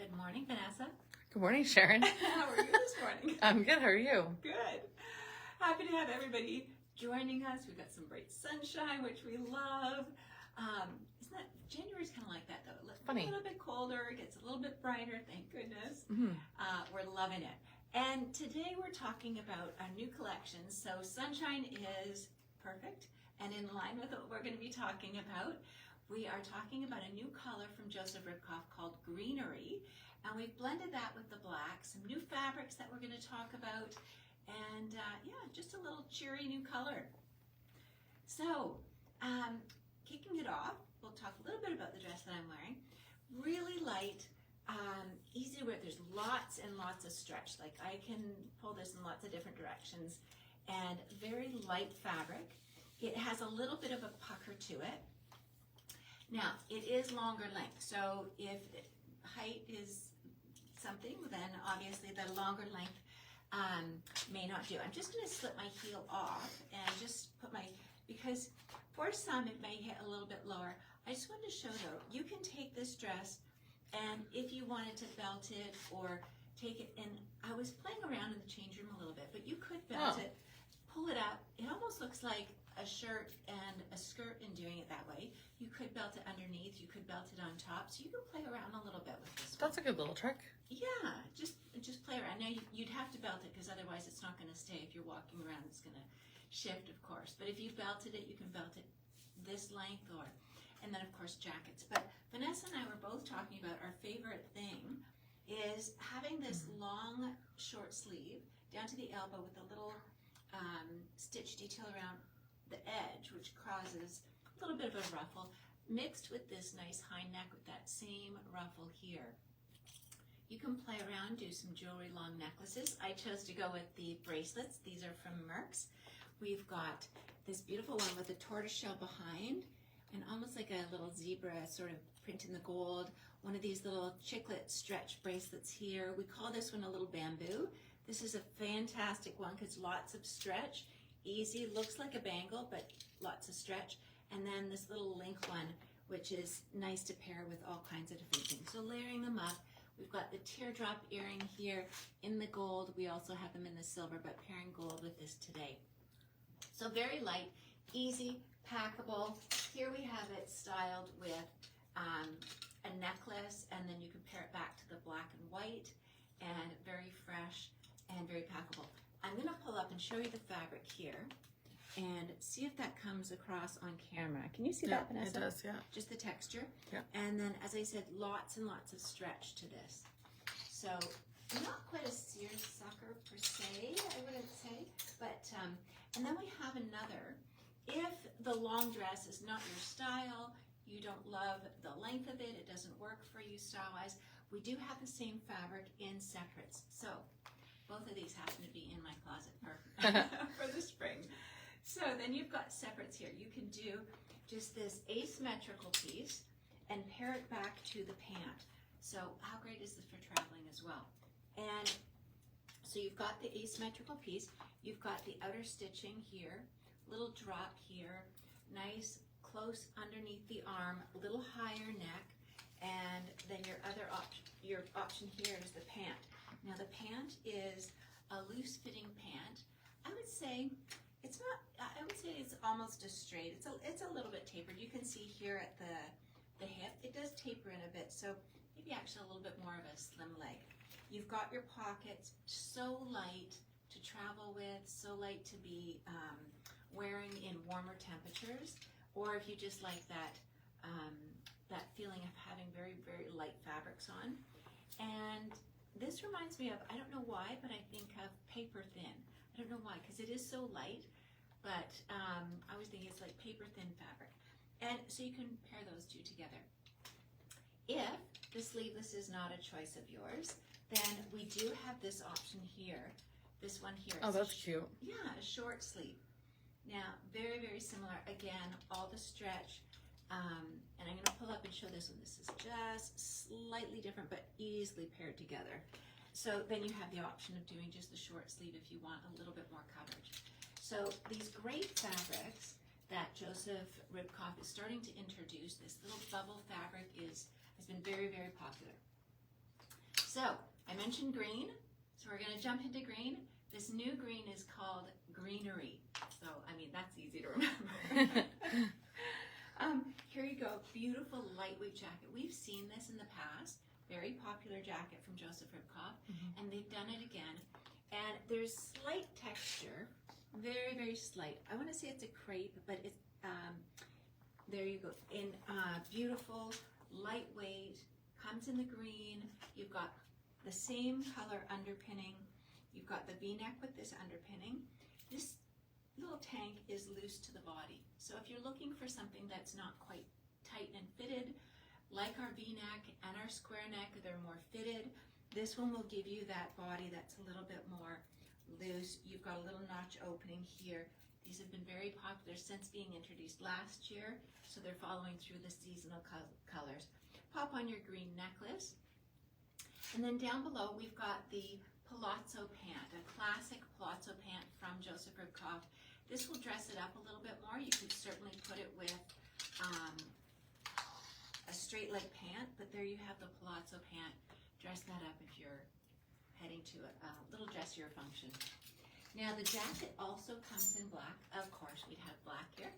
Good morning, Vanessa. Good morning, Sharon. How are you this morning? I'm good. How are you? Good. Happy to have everybody joining us. We've got some bright sunshine, which we love. Isn't that January's kind of like that though? It's Funny. A little bit colder, it gets a little bit brighter. Thank goodness. Mm-hmm. We're loving it. And today we're talking about a new collection. So sunshine is perfect and in line with what we're going to be talking about. We are talking about a new color from Joseph Ribkoff called Greenery, and we've blended that with the black, some new fabrics that we're going to talk about, and yeah, just a little cheery new color. So, kicking it off, we'll talk a little bit about the dress that I'm wearing. Really light, easy to wear. There's lots and lots of stretch. Like I can pull this in lots of different directions, and very light fabric. It has a little bit of a pucker to it. Now, it is longer length, so if height is something, then obviously the longer length may not do. I'm just going to slip my heel off and just put my, because for some it may hit a little bit lower. I just wanted to show though, you can take this dress and if you wanted to belt it or take it in, I was playing around in the change room a little bit, but you could belt it, pull it up. It almost looks like a shirt and a skirt in doing it that way. You could belt it underneath, you could belt it on top, so you can play around a little bit with this one. That's a good little trick. Yeah, just play around. Now you'd have to belt it because otherwise it's not going to stay. If you're walking around, it's going to shift, of course. But if you belted it, you can belt it this length and then of course jackets. But Vanessa and I were both talking about our favorite thing is having this long short sleeve down to the elbow with a little stitch detail around the edge, which causes a little bit of a ruffle, mixed with this nice high neck with that same ruffle here. You can play around, do some jewelry, long necklaces. I chose to go with the bracelets. These are from Merck's. We've got this beautiful one with a tortoiseshell behind and almost like a little zebra sort of print in the gold. One of these little chiclet stretch bracelets here. We call this one a little bamboo. This is a fantastic one because lots of stretch. Easy, looks like a bangle, but lots of stretch. And then this little link one, which is nice to pair with all kinds of different things. So layering them up, we've got the teardrop earring here in the gold. We also have them in the silver, but pairing gold with this today. So very light, easy, packable. Here we have it styled with a necklace, and then you can pair it back to the black and white, and very fresh and very packable. I'm going to pull up and show you the fabric here and see if that comes across on camera. Can you see that, Vanessa? It does, yeah. Just the texture. Yeah. And then, as I said, lots and lots of stretch to this. So, not quite a seersucker per se, I wouldn't say. But, and then we have another. If the long dress is not your style, you don't love the length of it, it doesn't work for you style-wise, we do have the same fabric in separates. So, both of these happen to be in my closet for the spring. So then you've got separates here. You can do just this asymmetrical piece and pair it back to the pant. So how great is this for traveling as well? And so you've got the asymmetrical piece. You've got the outer stitching here, little drop here, nice close underneath the arm, a little higher neck, and then your option here is the pant. Now the pant is a loose fitting pant. I would say it's not, I would say it's almost a straight. It's a little bit tapered. You can see here at the hip, it does taper in a bit. So maybe actually a little bit more of a slim leg. You've got your pockets, so light to travel with, so light to be wearing in warmer temperatures, or if you just like that, that feeling of having very, very light fabrics on. And this reminds me of, I don't know why, but I think of paper thin. I don't know why, because it is so light, but I always think it's like paper thin fabric. And so you can pair those two together. If the sleeveless is not a choice of yours, then we do have this option here. This one here. Oh, that's cute. Yeah, a short sleeve. Now, very, very similar. Again, all the stretch. And I'm going to pull up and show this one. This is just slightly different, but easily paired together. So then you have the option of doing just the short sleeve if you want a little bit more coverage. So these great fabrics that Joseph Ribkoff is starting to introduce, this little bubble fabric has been very, very popular. So I mentioned green, so we're going to jump into green. This new green is called greenery. So, I mean, that's easy to remember. Here you go, beautiful lightweight jacket. We've seen this in the past, very popular jacket from Joseph Ribkoff, and they've done it again. And there's slight texture, very, very slight. I want to say it's a crepe, but it's, there you go, in beautiful, lightweight, comes in the green. You've got the same color underpinning. You've got the V-neck with this underpinning. This little tank is loose to the body. So if you're looking for something that's not quite tight and fitted, like our V-neck and our square neck, they're more fitted. This one will give you that body that's a little bit more loose. You've got a little notch opening here. These have been very popular since being introduced last year, so they're following through the seasonal colors. Pop on your green necklace. And then down below, we've got the palazzo pant, a classic palazzo pant from Joseph Ribkoff. This will dress it up a little bit more. You could certainly put it with a straight leg pant, but there you have the palazzo pant. Dress that up if you're heading to a little dressier function. Now the jacket also comes in black. Of course, we'd have black here.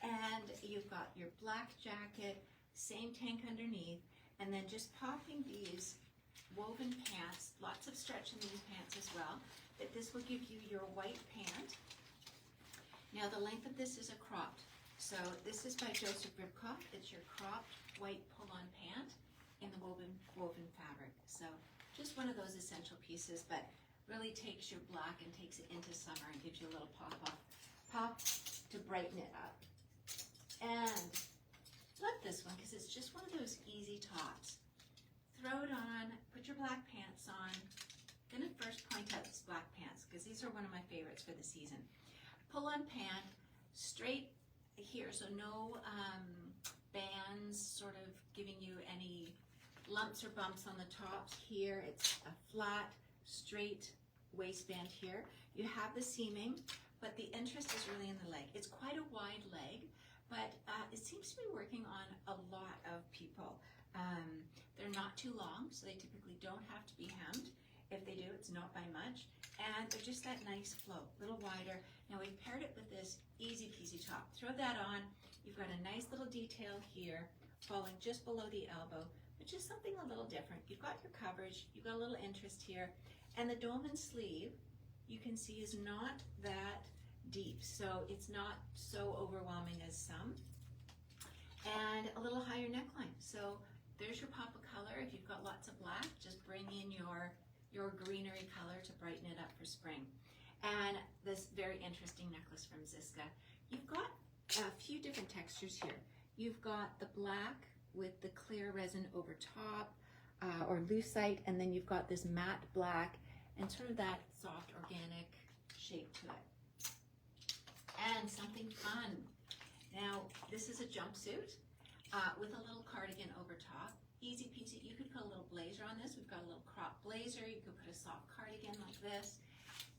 And you've got your black jacket, same tank underneath, and then just popping these woven pants, lots of stretch in these pants as well, but this will give you your white pant. Now the length of this is a cropped, so this is by Joseph Ribkoff. It's your cropped white pull-on pant in the woven fabric. So just one of those essential pieces, but really takes your black and takes it into summer and gives you a little pop to brighten it up. And love this one because it's just one of those easy tops. Throw it on, put your black pants on. I'm gonna first point out these black pants because these are one of my favorites for the season. Pull on pant, straight here, so no bands sort of giving you any lumps or bumps on the tops here. It's a flat, straight waistband here. You have the seaming, but the interest is really in the leg. It's quite a wide leg, but it seems to be working on a lot of people. They're not too long, so they typically don't have to be hemmed. If they do, it's not by much. And they're just that nice flow, a little wider. Now we've paired it with this easy peasy top. Throw that on. You've got a nice little detail here, falling just below the elbow, which is something a little different. You've got your coverage, you've got a little interest here. And the dolman sleeve, you can see, is not that deep. So it's not so overwhelming as some. And a little higher neckline. So there's your pop of color. If you've got lots of black, just bring in your greenery color to brighten it up for spring. And this very interesting necklace from Ziska. You've got a few different textures here. You've got the black with the clear resin over top, or lucite, and then you've got this matte black and sort of that soft organic shape to it. And something fun. Now, this is a jumpsuit with a little cardigan over top. Easy peasy. You could put a little blazer on this. We've got a little crop blazer. You could put a soft cardigan like this.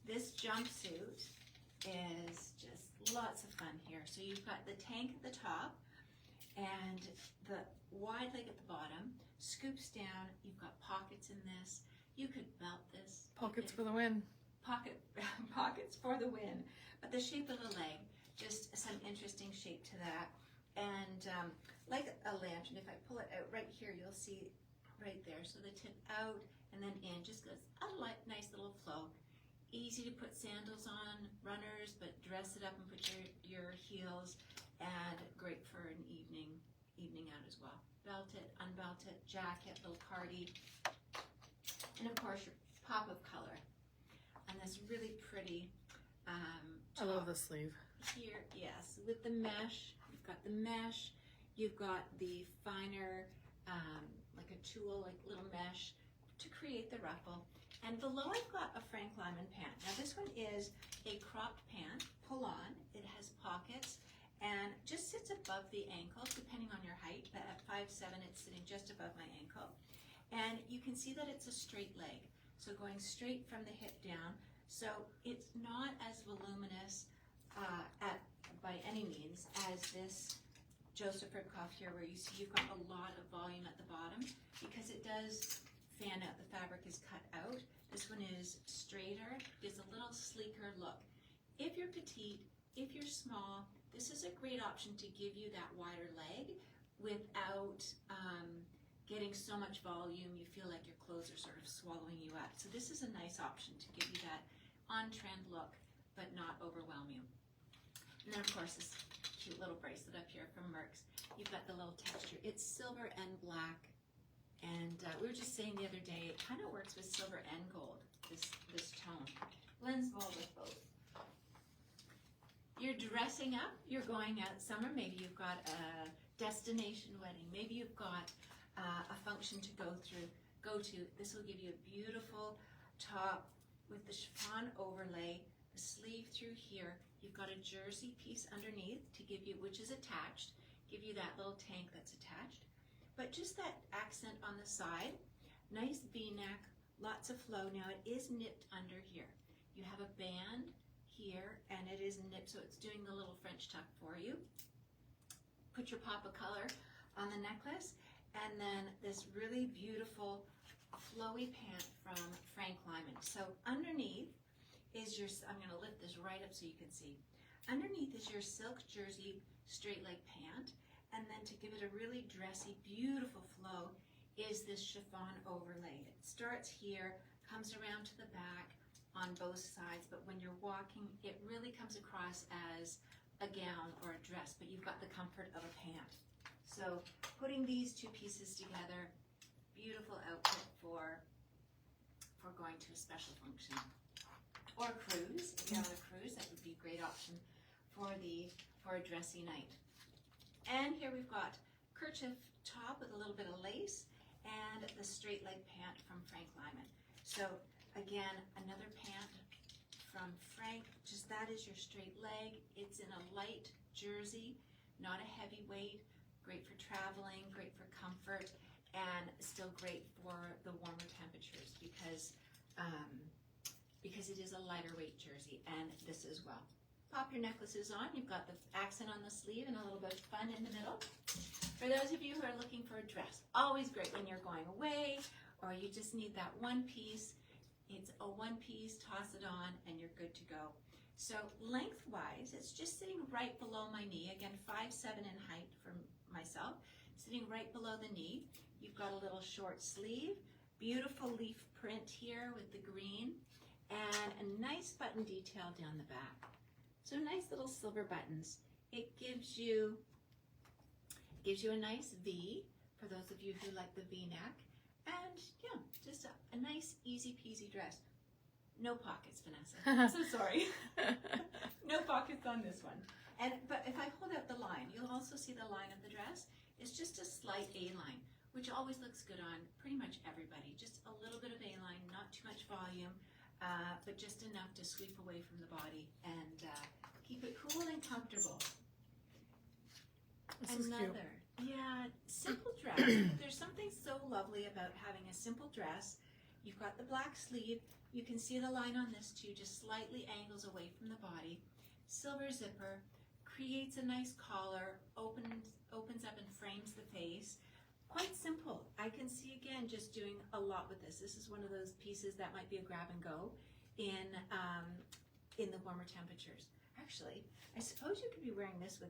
This jumpsuit is just lots of fun here. So you've got the tank at the top and the wide leg at the bottom. Scoops down. You've got pockets in this. You could belt this. Pockets for the win. Pockets for the win. But the shape of the leg, just some interesting shape to that. And like a lantern, if I pull it out right here, you'll see right there. So the tip out and then in, just goes a nice little flow. Easy to put sandals on, runners, but dress it up and put your heels, and great for an evening out as well. Belt it, unbelt it, jacket, little cardi, and of course your pop of color. And this really pretty I love the sleeve. Here, yes, with the mesh. You've got the mesh. You've got the finer, like a tulle, like little mesh to create the ruffle. And below I've got a Frank Lyman pant. Now this one is a cropped pant, pull on. It has pockets and just sits above the ankle, depending on your height. But at 5'7", it's sitting just above my ankle. And you can see that it's a straight leg. So going straight from the hip down. So it's not as voluminous by any means as this Joseph Ribkoff here, where you see you've got a lot of volume at the bottom, because it does fan out. The fabric is cut out. This one is straighter, gives a little sleeker look. If you're petite, if you're small, this is a great option to give you that wider leg without getting so much volume you feel like your clothes are sort of swallowing you up. So this is a nice option to give you that on-trend look but not overwhelm you. And then of course this cute little bracelet up here from Merck's. You've got the little texture. It's silver and black, and we were just saying the other day, it kind of works with silver and gold, this tone. Blends well with both. You're dressing up, you're going out summer, maybe you've got a destination wedding, maybe you've got a function to go to. This will give you a beautiful top with the chiffon overlay, the sleeve through here. You've got a jersey piece underneath to give you, which is attached, give you that little tank that's attached. But just that accent on the side, nice V-neck, lots of flow. Now it is nipped under here. You have a band here and it is nipped, so it's doing the little French tuck for you. Put your pop of color on the necklace, and then this really beautiful flowy pant from Frank Lyman. So underneath is your, I'm going to lift this right up so you can see. Underneath is your silk jersey straight leg pant, and then to give it a really dressy, beautiful flow is this chiffon overlay. It starts here, comes around to the back on both sides, but when you're walking, it really comes across as a gown or a dress, but you've got the comfort of a pant. So putting these two pieces together, beautiful outfit for going to a special function or a cruise. If you're on a cruise, that would be a great option for a dressy night. And here we've got kerchief top with a little bit of lace and the straight leg pant from Frank Lyman. So again, another pant from Frank, just that is your straight leg. It's in a light jersey, not a heavy weight, great for traveling, great for comfort, and still great for the warmer temperatures because it is a lighter weight jersey, and this as well. Pop your necklaces on. You've got the accent on the sleeve and a little bit of fun in the middle. For those of you who are looking for a dress, always great when you're going away or you just need that one piece. It's a one piece, toss it on, and you're good to go. So lengthwise, it's just sitting right below my knee. Again, 5'7" in height for myself, sitting right below the knee. You've got a little short sleeve, beautiful leaf print here with the green, and a nice button detail down the back. So nice little silver buttons. It gives you a nice V for those of you who like the V-neck. And yeah, just a nice easy peasy dress. No pockets, Vanessa. I'm so sorry. No pockets on this one. But if I hold out the line, you'll also see the line of the dress. It's just a slight A-line, which always looks good on pretty much everybody. Just a little bit of A-line, not too much volume, but just enough to sweep away from the body and keep it cool and comfortable. This is cute. Yeah, simple dress. There's something so lovely about having a simple dress. You've got the black sleeve. You can see the line on this too, just slightly angles away from the body. Silver zipper, creates a nice collar, opens up and frames the face. Quite simple. I can see again just doing a lot with this. This is one of those pieces that might be a grab and go in the warmer temperatures. Actually, I suppose you could be wearing this with,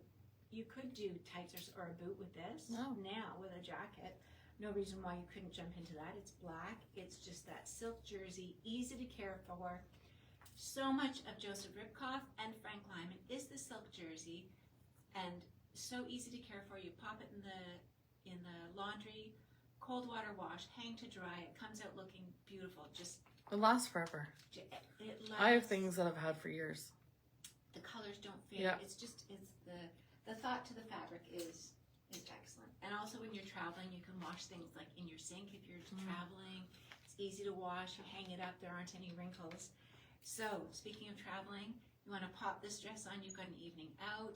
you could do tights or a boot with this now with a jacket. No reason why you couldn't jump into that. It's black. It's just that silk jersey, easy to care for. So much of Joseph Ribkoff and Frank Lyman is the silk jersey, and so easy to care for. You pop it in the laundry, cold water wash, hang to dry. It comes out looking beautiful. Just it lasts forever. It lasts. I have things that I've had for years. The colors don't fade. Yeah. It's the thought to the fabric is excellent. And also when you're traveling, you can wash things like in your sink if you're traveling. It's easy to wash. You hang it up. There aren't any wrinkles. So speaking of traveling, you want to pop this dress on. You've got an evening out.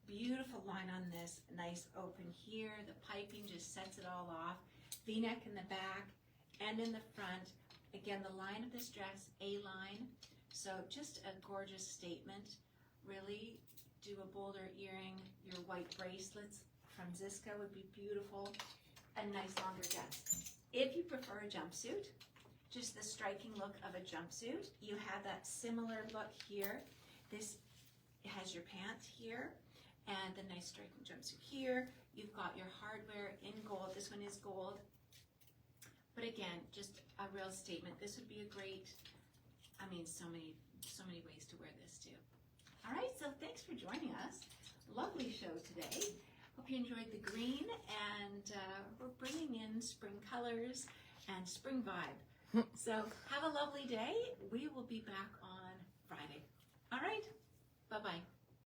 Beautiful line on this. Nice open here. The piping just sets it all off. V-neck in the back and in the front. Again, the line of this dress, A-line. So just a gorgeous statement. Really do a bolder earring. Your white bracelets from Ziska would be beautiful. A nice longer dress. If you prefer a jumpsuit, jumpsuit, just the striking look of a jumpsuit. You have that similar look here. This has your pants here and the nice striking jumpsuit here. You've got your hardware in gold. This one is gold. But again, just a real statement. This would be a great, I mean, so many ways to wear this too. All right, so thanks for joining us. Lovely show today. Hope you enjoyed the green, and we're bringing in spring colors and spring vibe. So have a lovely day. We will be back on Friday. All right, bye-bye.